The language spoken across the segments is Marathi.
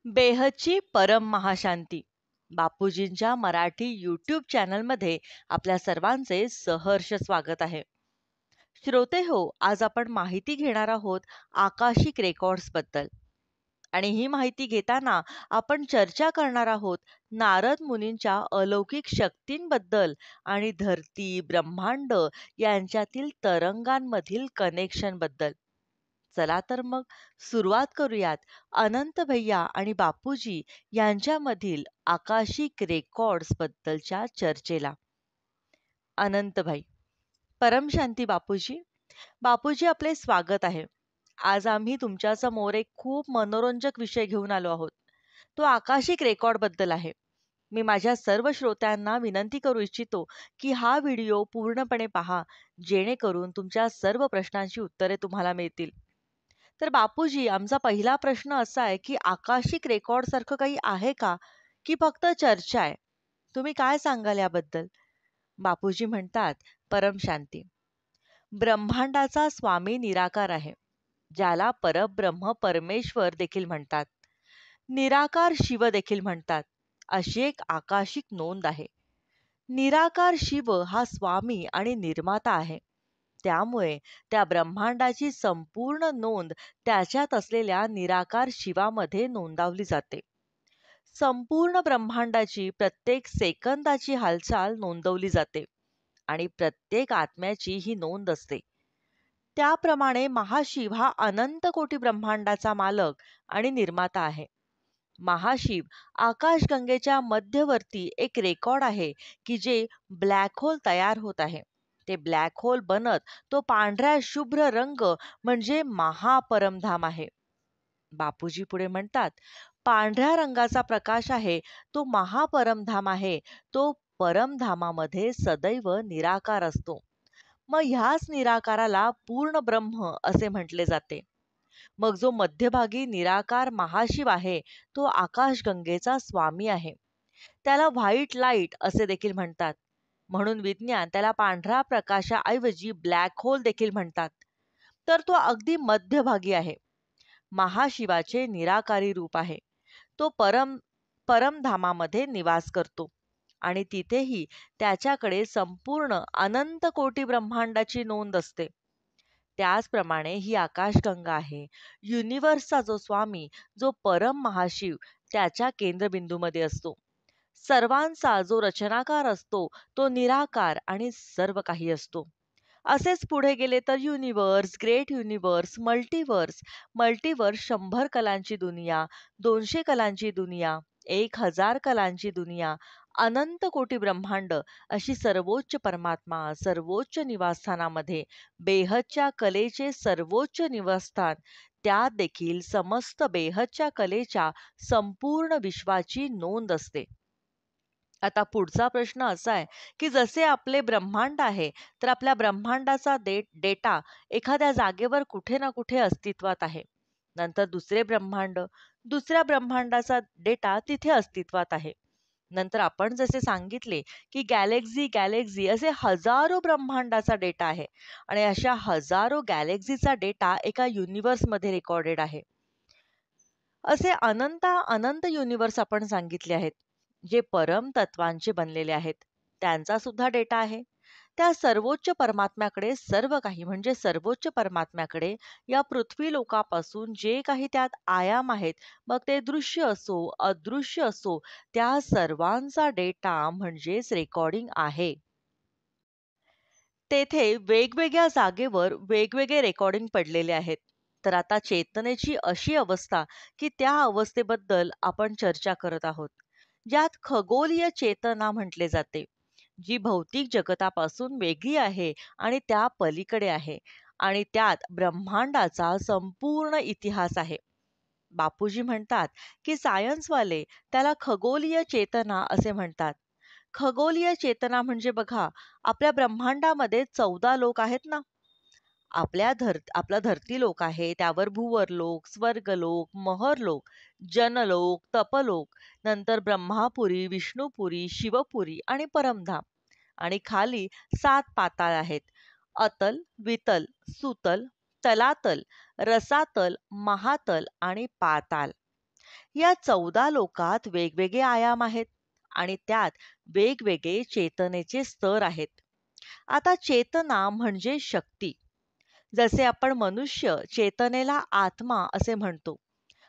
बेहदची परम महाशांती. बापूजींच्या मराठी यूट्यूब चॅनलमध्ये आपल्या सर्वांचे सहर्ष स्वागत आहे. श्रोते हो, आज आपण माहिती घेणार आहोत आकाशिक रेकॉर्ड्स बद्दल. आणि ही माहिती घेताना आपण चर्चा करणार आहोत नारद मुनींच्या अलौकिक शक्तींबद्दल आणि धरती ब्रह्मांड यांच्यातील तरंगांमधील कनेक्शन बद्दल. चला तर मग सुरुवात करूयात अनंत भैया आणि बापूजी यांच्यामधील आकाशिक रेकॉर्ड्स बद्दलच्या चर्चेला. अनंत भाई. परमशांती बापूजी. बापूजी, आपले स्वागत आहे. आज आम्ही तुमच्या समोर एक खूप मनोरंजक विषय घेऊन आलो आहोत. तो आकाशिक रेकॉर्ड बद्दल आहे. मी माझ्या सर्व श्रोत्यांना विनंती करू इच्छितो की हा व्हिडिओ पूर्णपणे पहा, जेणेकरून तुमच्या सर्व प्रश्नांची उत्तरे तुम्हाला मिळतील. तर बापूजी, आमचा पहिला प्रश्न असा आहे की आकाशिक रेकॉर्ड सारखं काही आहे का, की फक्त चर्चा आहे? तुम्ही काय सांगाल याबद्दल? बापूजी म्हणतात, परमशांती. ब्रह्मांडाचा स्वामी निराकार आहे, ज्याला परब्रह्म परमेश्वर देखील म्हणतात. निराकार शिव देखील म्हणतात. अशी एक आकाशिक नोंद आहे. निराकार शिव हा स्वामी आणि निर्माता आहे. त्यामुळे त्या ब्रह्मांडाची संपूर्ण नोंद त्याच्यात असलेल्या निराकार शिवामध्ये नोंदवली जाते. संपूर्ण ब्रह्मांडाची प्रत्येक सेकंदाची हालचाल नोंदवली जाते आणि प्रत्येक आत्म्याची ही नोंद असते. त्याप्रमाणे महाशिव हा अनंत कोटी ब्रह्मांडाचा मालक आणि निर्माता आहे. महाशिव आकाशगंगेच्या मध्यवर्ती एक रेकॉर्ड आहे की जे ब्लॅक होल तयार होत आहे. ते ब्लॅक होल बनत तो पांढऱ्या शुभ्र रंग म्हणजे महापरमधाम आहे. बापूजी पुढे म्हणतात, पांढऱ्या रंगाचा प्रकाश आहे तो महापरमधाम आहे. तो परमधामामध्ये सदैव निराकार असतो. मग ह्याच निराकाराला पूर्ण ब्रह्म असे म्हटले जाते. मग जो मध्यभागी निराकार महाशिव आहे तो आकाशगंगेचा स्वामी आहे. त्याला व्हाईट लाईट असे देखील म्हणतात. म्हणून विज्ञान त्याला पांढऱ्या प्रकाशाऐवजी ब्लॅक होल देखील म्हणतात. तर तो अगदी मध्यभागी आहे. महाशिवाचे निराकारी रूप आहे. तो परमधामामध्ये निवास करतो आणि तिथेही त्याच्याकडे संपूर्ण अनंत कोटी ब्रह्मांडाची नोंद असते. त्याचप्रमाणे ही आकाशगंगा आहे. युनिव्हर्सचा जो स्वामी, जो परम महाशिव त्याच्या केंद्रबिंदूमध्ये असतो. सर्वांचा जो रचनाकार असतो तो निराकार आणि सर्व काही असतो. असेच पुढे गेले तर universe, great universe, multiverse, multiverse 100 कलांची दुनिया, 200 कलांची दुनिया, 1000 कलांची दुनिया, अनंत कोटी ब्रह्मांड अशी सर्वोच्च परमात्मा सर्वोच्च निवासस्थानामध्ये बेहदच्या कलेचे सर्वोच्च निवासस्थान, त्यात देखील समस्त बेहदच्या कलेच्या संपूर्ण विश्वाची नोंद असते. आता पुढचा प्रश्न असा आहे की जसे आपले ब्रह्मांड आहे, तर आपल्या ब्रह्मांडाचा डेटा एखाद्या जागेवर कुठे ना कुठे अस्तित्वात आहे. नंतर दुसरे ब्रह्मांड, दुसऱ्या ब्रह्मांडाचा डेटा तिथे अस्तित्वात आहे. नंतर आपण जसे सांगितले की गॅलेक्सी गॅलेक्सी असे हजारो ब्रह्मांडाचा डेटा आहे आणि अशा हजारो गॅलेक्सीचा डेटा एका युनिव्हर्समध्ये रेकॉर्डेड आहे. असे अनंत अनंत युनिव्हर्स आपण सांगितले आहेत, जे परम तत्वांचे बनलेले आहेत. त्यांचा सुद्धा डेटा आहे. त्या सर्वोच्च परमात्म्याकडे सर्व काही म्हणजे सर्वोच्च परमात्म्याकडे या पृथ्वी लोकापासून जे काही त्यात आयाम आहेत, मग ते दृश्य असो अदृश्य असो, त्या सर्वांचा डेटा म्हणजेच रेकॉर्डिंग आहे. तेथे वेगवेगळ्या जागेवर वेगवेगळे रेकॉर्डिंग पडलेले आहेत. तर आता चेतनेची अशी अवस्था की त्या अवस्थेबद्दल आपण चर्चा करत आहोत, ज्यात खगोलीय चेतना म्हटले जाते, जी भौतिक जगतापासून वेगळी आहे आणि त्या पलीकडे आहे आणि त्यात ब्रह्मांडाचा संपूर्ण इतिहास आहे. बापूजी म्हणतात की सायन्सवाले त्याला खगोलीय चेतना असे म्हणतात. खगोलीय चेतना म्हणजे बघा, आपल्या ब्रह्मांडामध्ये 14 लोक आहेत ना. आपला धरती लोक आहे, त्यावर भूवरलोक, स्वर्गलोक, महरलोक, जनलोक, तपलोक, नंतर ब्रह्मापुरी, विष्णुपुरी, शिवपुरी आणि परमधाम. आणि खाली 7 पाताळ आहेत. अतल, वितल, सुतल, तलातल, रसातल, महातल आणि पाताल. या 14 लोकात वेगवेगळे आयाम आहेत आणि त्यात वेगवेगळे चेतनेचे स्तर आहेत. आता चेतना म्हणजे शक्ती. जसे आपण मनुष्य चेतनेला आत्मा असे म्हणतो,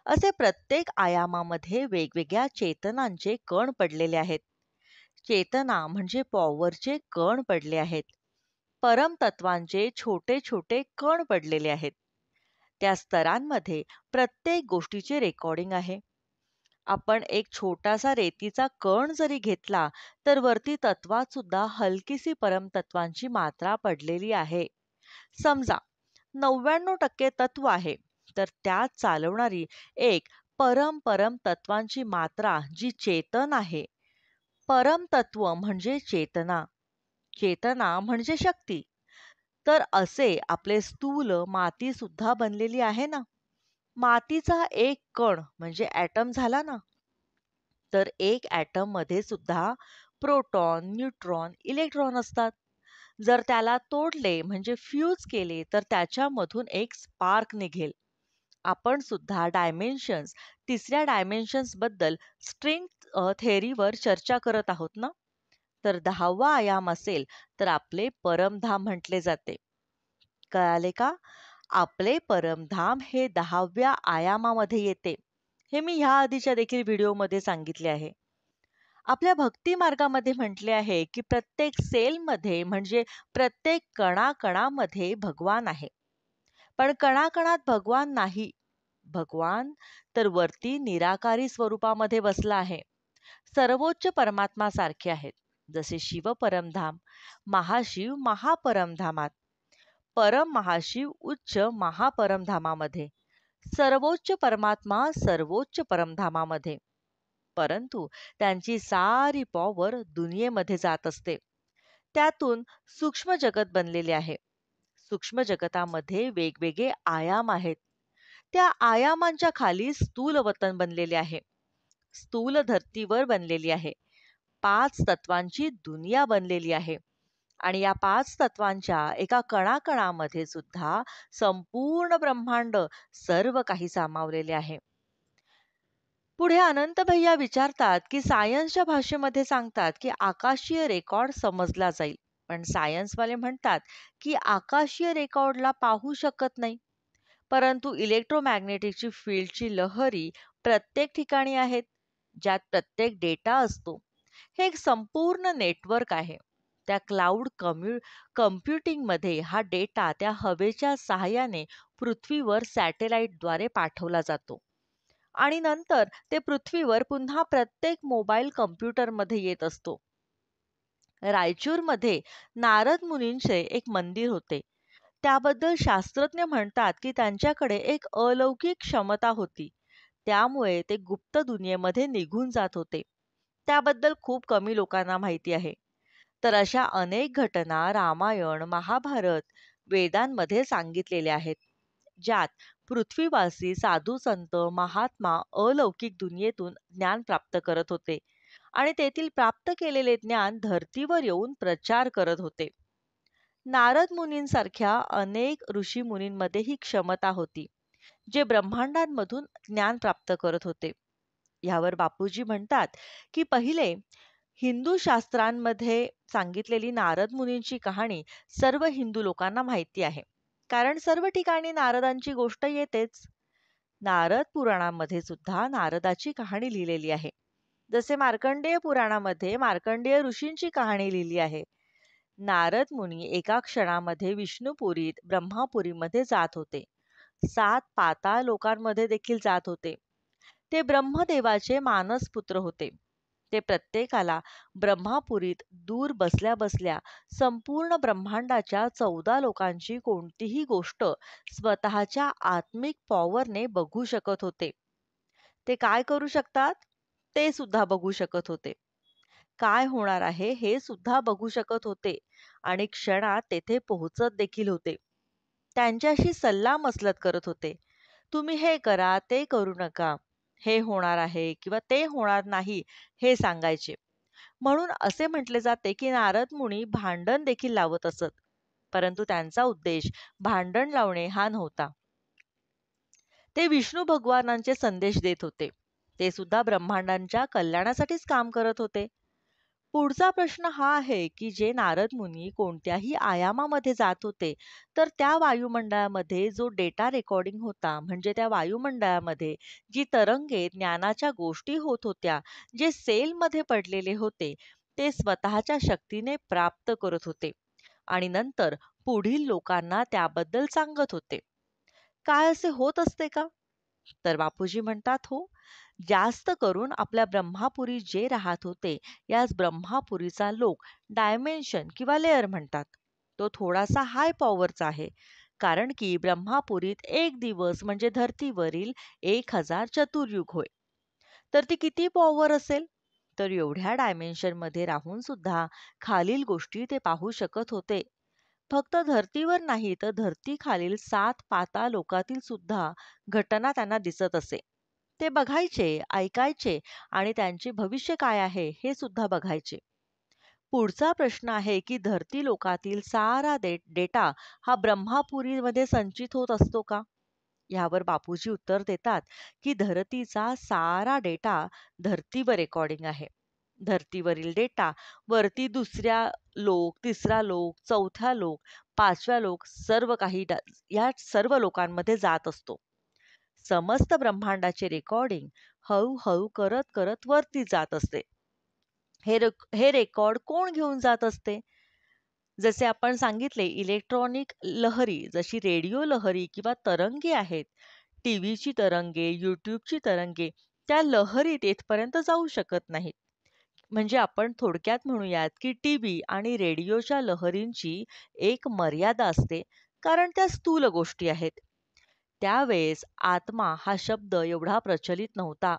असे प्रत्येक आयामामध्ये वेगवेगळ्या चेतनांचे कण पडलेले आहेत. चेतना म्हणजे पॉवरचे कण पडले आहेत. परमतत्वांचे छोटे छोटे कण पडलेले आहेत. त्या स्तरांमध्ये प्रत्येक गोष्टीचे रेकॉर्डिंग आहे. आपण एक छोटासा रेतीचा कण जरी घेतला, तर वरती तत्वात सुद्धा हलकीशी परमतत्वांची मात्रा पडलेली आहे. समजा 99% तत्व आहे, तर त्यात चालवणारी एक परम परम तत्वांची मात्रा जी चेतन आहे. परमतत्व म्हणजे चेतना, चेतना म्हणजे शक्ती. तर असे आपले स्थूल माती सुद्धा बनलेली आहे ना. मातीचा एक कण म्हणजे ॲटम झाला ना, तर एक ॲटम मध्ये सुद्धा प्रोटॉन, न्यूट्रॉन, इलेक्ट्रॉन असतात. जर त्याला तोडले म्हणजे फ्यूज केले, तर त्याच्यामधून एक स्पार्क निघेल. आपण सुद्धा डायमेन्शन्स, तिसऱ्या डायमेन्शन्स बद्दल स्ट्रिंग थेअरीवर चर्चा करत आहोत ना. तर 10वा आयाम असेल तर आपले परमधाम म्हटले जाते. कळाले का? आपले परमधाम हे 10व्या आयामामध्ये येते. हे मी ह्या आधीच्या देखील व्हिडिओमध्ये सांगितले आहे. आपल्या भक्ती मार्गामध्ये म्हटले आहे की प्रत्येक सेलमध्ये म्हणजे प्रत्येक कणाकणामध्ये भगवान आहे. पण कणाकणात भगवान नाही. भगवान तर वरती निराकारी स्वरूपामध्ये बसला आहे. सर्वोच्च परमात्मा सारखे आहेत. जसे शिव परमधाम, महाशिव महापरमधामात, परम महाशिव उच्च महापरमधामामध्ये, सर्वोच्च परमात्मा सर्वोच्च परमधामामध्ये. परंतु त्यांची सारी पॉवर दुनियेमध्ये जात असते. त्यातून सूक्ष्म जगत बनलेले आहे. सूक्ष्म जगतामध्ये वेगवेगळे आयाम आहेत. त्या आयामांच्या खाली स्थूल वतन बनलेले आहे. स्थूल धर्तीवर बनलेली आहे. 5 तत्वांची दुनिया बनलेली आहे. आणि या 5 तत्वांच्या एका कणाकणामध्ये सुद्धा संपूर्ण ब्रह्मांड सर्व काही सामावलेले आहे. पुढे अनंत भैया विचारतात की सायन्सच्या भाषेमध्ये सांगतात की आकाशीय रेकॉर्ड समजला जाईल. पण सायन्सवाले म्हणतात की आकाशीय रेकॉर्डला पाहू शकत नाही. परंतु इलेक्ट्रोमॅग्नेटिकची फील्डची लहरी प्रत्येक ठिकाणी आहेत, ज्यात प्रत्येक डेटा असतो. हे एक संपूर्ण नेटवर्क आहे. त्या क्लाउड कम्प्युटिंगमध्ये हा डेटा त्या हवेच्या सहाय्याने पृथ्वीवर सॅटेलाइटद्वारे पाठवला जातो. आणि नंतर ते पृथ्वीवर पुन्हा प्रत्येक मोबाईल कम्प्युटरमध्ये येत असतो. रायचूरमध्ये नारद मुनींचे एक मंदिर होते. त्याबद्दल शास्त्रज्ञ म्हणतात की त्यांच्याकडे एक अलौकिक क्षमता होती. त्यामुळे ते गुप्त दुनियेमध्ये निघून जात होते. त्याबद्दल खूप कमी लोकांना माहिती आहे. तर अशा अनेक घटना रामायण, महाभारत, वेदांमध्ये सांगितलेल्या आहेत. ज्यात पृथ्वीवासी साधू संत महात्मा अलौकिक दुनियेतून ज्ञान प्राप्त करत होते आणि तेथील प्राप्त केलेले ज्ञान धर्तीवर येऊन प्रचार करत होते. नारद मुनींसारख्या अनेक ऋषी मुनींमध्ये ही क्षमता होती, जे ब्रह्मांडांमधून ज्ञान प्राप्त करत होते. यावर बापूजी म्हणतात की पहिले हिंदू शास्त्रांमध्ये सांगितलेली नारद मुनींची कहाणी सर्व हिंदू लोकांना माहिती आहे. कारण सर्व ठिकाणी नारदांची गोष्ट येतेच. नारद पुराणामध्ये सुद्धा नारदाची कहाणी लिहिलेली आहे. जसे मार्कंडेय पुराणामध्ये मार्कंडेय ऋषींची कहाणी लिहिली आहे. नारद मुनी एका क्षणामध्ये विष्णुपुरीत ब्रह्मापुरीमध्ये जात होते. 7 पाताळ लोकांमध्ये देखील जात होते. ते ब्रह्मदेवाचे मानसपुत्र होते. ते प्रत्येकाला ब्रह्मापुरीत दूर बसल्या बसल्या संपूर्ण ब्रह्मांडाच्या 14 लोकांची कोणतीही गोष्ट स्वतःच्या आत्मिक पॉवरने बघू शकत होते. ते काय करू शकतात? ते सुद्धा बघू शकत होते. काय होणार आहे हे सुद्धा बघू शकत होते आणि क्षणात तेथे पोहोचत देखील होते. त्यांच्याशी सल्लामसलत करत होते. तुम्ही हे करा, ते करू नका. हे होणार आहे किंवा ते होणार नाही हे सांगायचे. म्हणून असे म्हटले जाते की नारद मुनी भांडण देखील लावत असत. परंतु त्यांचा उद्देश भांडण लावणे हा नव्हता. ते विष्णू भगवानांचे संदेश देत होते. ते सुद्धा ब्रह्मांडांच्या कल्याणासाठीच काम करत होते. पुढचा प्रश्न हा आहे, की जे नारद मुनी कोणत्याही आयामामध्ये जात होते, तर त्या वायुमंडळामध्ये जो डेटा रेकॉर्डिंग होता, म्हणजे त्या वायुमंडळामध्ये जी तरंगे ज्ञानाच्या गोष्टी होत होत्या, जे सेलमध्ये पडलेले होते, ते स्वतःच्या शक्तीने प्राप्त करत होते आणि नंतर पुढील लोकांना त्याबद्दल सांगत होते. काय असे होत असते का? तर बापूजी म्हणतात, हो, जास्त करून आपल्या ब्रह्मापुरी जे राहत होते, याच ब्रह्मापुरीचा लोक डायमेन्शन किंवा लेअर म्हणतात. तो थोडासा हाय पॉवरचा आहे. कारण की ब्रह्मापुरीत एक दिवस म्हणजे धर्तीवरील 1000 चतुर्युग होय. तर ती किती पॉवर असेल? तर एवढ्या डायमेन्शनमध्ये राहून सुद्धा खालील गोष्टी ते पाहू शकत होते. फक्त धर्तीवर नाही तर धर्तीखालील 7 पातालोकातील सुद्धा घटना त्यांना दिसत असे. ते बघायचे, ऐकायचे आणि त्यांचे भविष्य काय आहे हे सुद्धा बघायचे. पुढचा प्रश्न आहे की धरती लोकातील सारा डेटा हा ब्रह्मापुरीमध्ये संचित होत असतो का? यावर बापूजी उत्तर देतात की धरतीचा सारा डेटा धरतीवर रेकॉर्डिंग आहे. धरतीवरील डेटा वरती दुसऱ्या लोक, तिसरा लोक, चौथ्या लोक, पाचव्या लोक सर्व काही या सर्व लोकांमध्ये जात असतो. समस्त ब्रह्मांडाचे रेकॉर्डिंग हळूहळू करत करत वरती जात असते. हे रेकॉर्ड कोण घेऊन जात असते? जसे आपण सांगितले इलेक्ट्रॉनिक लहरी जशी रेडिओ लहरी किंवा तरंगे आहेत, टीव्हीची तरंगे, यूट्यूबची तरंगे, त्या लहरीत येथपर्यंत जाऊ शकत नाहीत. म्हणजे आपण थोडक्यात म्हणूयात की टीव्ही आणि रेडिओच्या लहरींची एक मर्यादा असते, कारण त्या स्थूल गोष्टी आहेत. त्यावेळेस आत्मा हा शब्द एवढा प्रचलित नव्हता.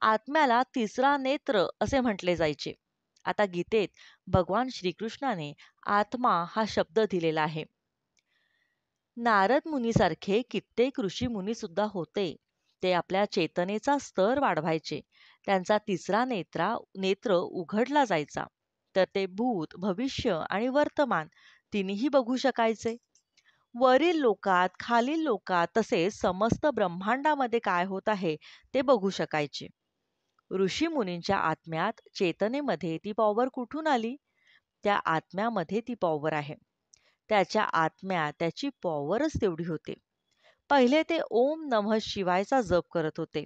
आत्म्याला तिसरा नेत्र असे म्हटले जायचे. आता गीतेत भगवान श्रीकृष्णाने आत्मा हा शब्द दिलेला आहे. नारद मुनीसारखे कित्येक ऋषी मुनी सुद्धा होते. ते आपल्या चेतनेचा स्तर वाढवायचे. त्यांचा तिसरा नेत्र उघडला जायचा. तर ते भूत, भविष्य आणि वर्तमान तिन्ही बघू शकायचे. वरील लोकात, खालील लोकात तसेच समस्त ब्रह्मांडामध्ये काय होत आहे ते बघू शकायचे. ऋषीमुनींच्या आत्म्यात, चेतनेमध्ये ती पॉवर कुठून आली? त्या आत्म्यामध्ये ती पॉवर आहे. त्याच्या आत्म्यात त्याची पॉवरच तेवढी होते. पहिले ते ओम नमः शिवायचा जप करत होते.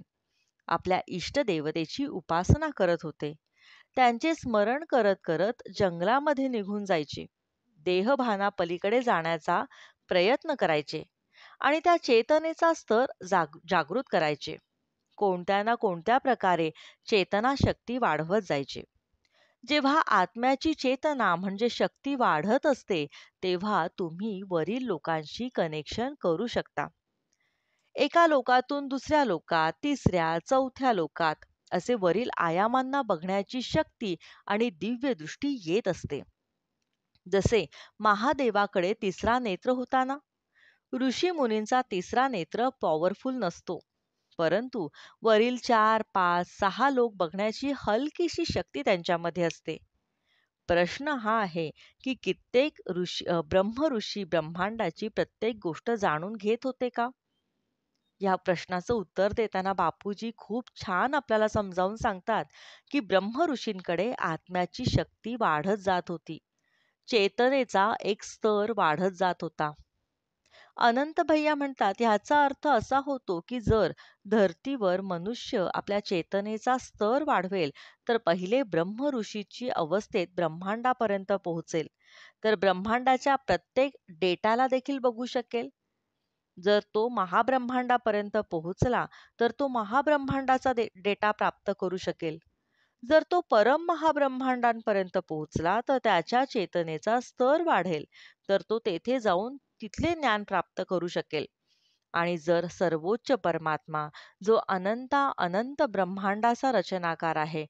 आपल्या इष्टदेवतेची उपासना करत होते. त्यांचे स्मरण करत करत जंगलामध्ये निघून जायचे. देहभानापलीकडे जाण्याचा प्रयत्न करायचे आणि त्या चेतनेचा स्तर जागृत करायचे. कोणत्या ना कोणत्या प्रकारे चेतना शक्ती वाढवत जायचे. जेव्हा आत्म्याची चेतना म्हणजे शक्ती वाढत असते, तेव्हा तुम्ही वरील लोकांशी कनेक्शन करू शकता. एका लोकातून दुसऱ्या लोकात, तिसऱ्या, चौथ्या लोकात असे वरील आयामांना बघण्याची शक्ती आणि दिव्य दृष्टी येत असते. जसे महादेवाकडे तिसरा नेत्र होता ना, ऋषी मुनींचा तिसरा नेत्र पॉवरफुल नसतो, परंतु वरील 4, 5, 6 लोक बघण्याची हलकीशी शक्ती त्यांच्यामध्ये असते. प्रश्न हा आहे की कित्येक ब्रह्मऋषी ब्रह्मांडाची प्रत्येक गोष्ट जाणून घेत होते का? या प्रश्नाचं उत्तर देताना बापूजी खूप छान आपल्याला समजावून सांगतात की ब्रह्मऋषींकडे आत्म्याची शक्ती वाढत जात होती. चेतनेचा एक स्तर वाढत जात होता. अनंत भैया म्हणतात, ह्याचा अर्थ असा होतो की जर धर्तीवर मनुष्य आपल्या चेतनेचा स्तर वाढवेल तर पहिले ब्रह्मऋषीची अवस्थेत ब्रह्मांडापर्यंत पोहोचेल, तर ब्रह्मांडाच्या प्रत्येक डेटाला देखील बघू शकेल. जर तो महाब्रह्मांडापर्यंत पोहोचला तर तो महाब्रह्मांडाचा डेटा प्राप्त करू शकेल. जर तो परम महाब्रह्मांडांपर्यंत पोहोचला तर त्याच्या चेतनेचा स्तर वाढेल, तर तो तेथे जाऊन तिथले ज्ञान प्राप्त करू शकेल. आणि जर सर्वोच्च परमात्मा जो अनंत ब्रह्मांडाचा रचनाकार आहे,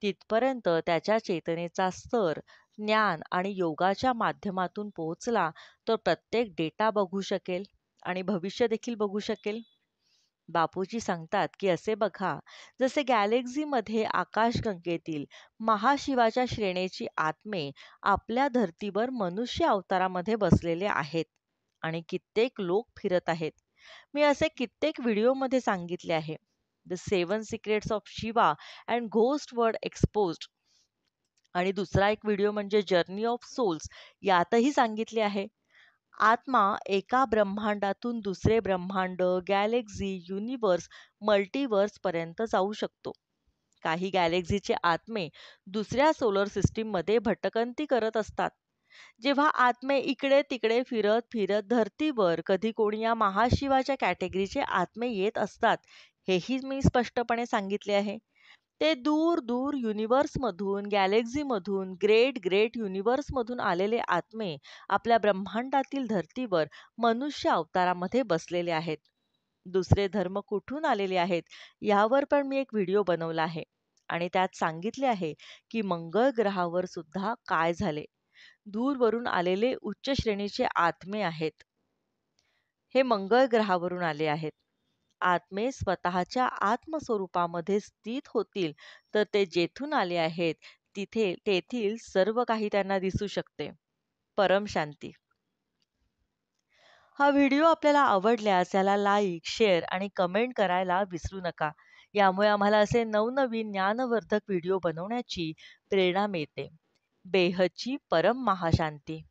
तिथपर्यंत त्याच्या चेतनेचा स्तर ज्ञान आणि योगाच्या माध्यमातून पोहोचला तर प्रत्येक डेटा बघू शकेल आणि भविष्य देखील बघू शकेल. बापूजी सांगतात की असे बघा, जसे गॅलेक्सीमध्ये आकाशगंगेतील महाशिवाच्या श्रेणीची आत्मे आपल्या धर्तीवर मनुष्य अवतारामध्ये बसलेले आहेत आणि कित्येक लोक फिरत आहेत. मी असे कित्येक व्हिडिओमध्ये सांगितले आहे. The seven secrets of Shiva and ghost word exposed. आणि दुसरा एक व्हिडिओ म्हणजे जर्नी ऑफ सोल्स, यातही सांगितले आहे आत्मा एका ब्रह्मांडातून दुसरे ब्रह्मांड, गॅलेक्सी, युनिवर्स, मल्टिवर्स पर्यंत जाऊ शकतो. काही गॅलेक्सीचे आत्मे दुसऱ्या सोलर सिस्टीममध्ये भटकंती करत असतात. जेव्हा आत्मे इकडे तिकडे फिरत फिरत धर्तीवर, कधी कोणी या महाशिवाच्या कॅटेगरीचे आत्मे येत असतात, हेही मी स्पष्टपणे सांगितले आहे. ते दूर दूर युनिवर्समधून, गॅलेक्सीमधून, ग्रेट ग्रेट युनिवर्समधून आलेले आत्मे आपल्या ब्रह्मांडातील धर्तीवर मनुष्य अवतारामध्ये बसलेले आहेत. दुसरे धर्म कुठून आलेले आहेत यावर पण मी एक व्हिडिओ बनवला आहे आणि त्यात सांगितले आहे की मंगळ ग्रहावर सुद्धा काय झाले. दूरवरून आलेले उच्च श्रेणीचे आत्मे आहेत. हे मंगळ ग्रहावरून आले आहेत. आत्मे स्वतःच्या आत्मस्वरूपामध्ये स्थित होतील तर ते जेथून आले आहेत तेथील सर्व काही त्यांना दिसू शकते. परम शांती. हा व्हिडिओ आपल्याला आवडल्यास याला लाईक, शेअर आणि कमेंट करायला विसरू नका. यामुळे आम्हाला असे नवनवीन ज्ञानवर्धक व्हिडिओ बनवण्याची प्रेरणा मिळते. बेहदची परम महाशांती.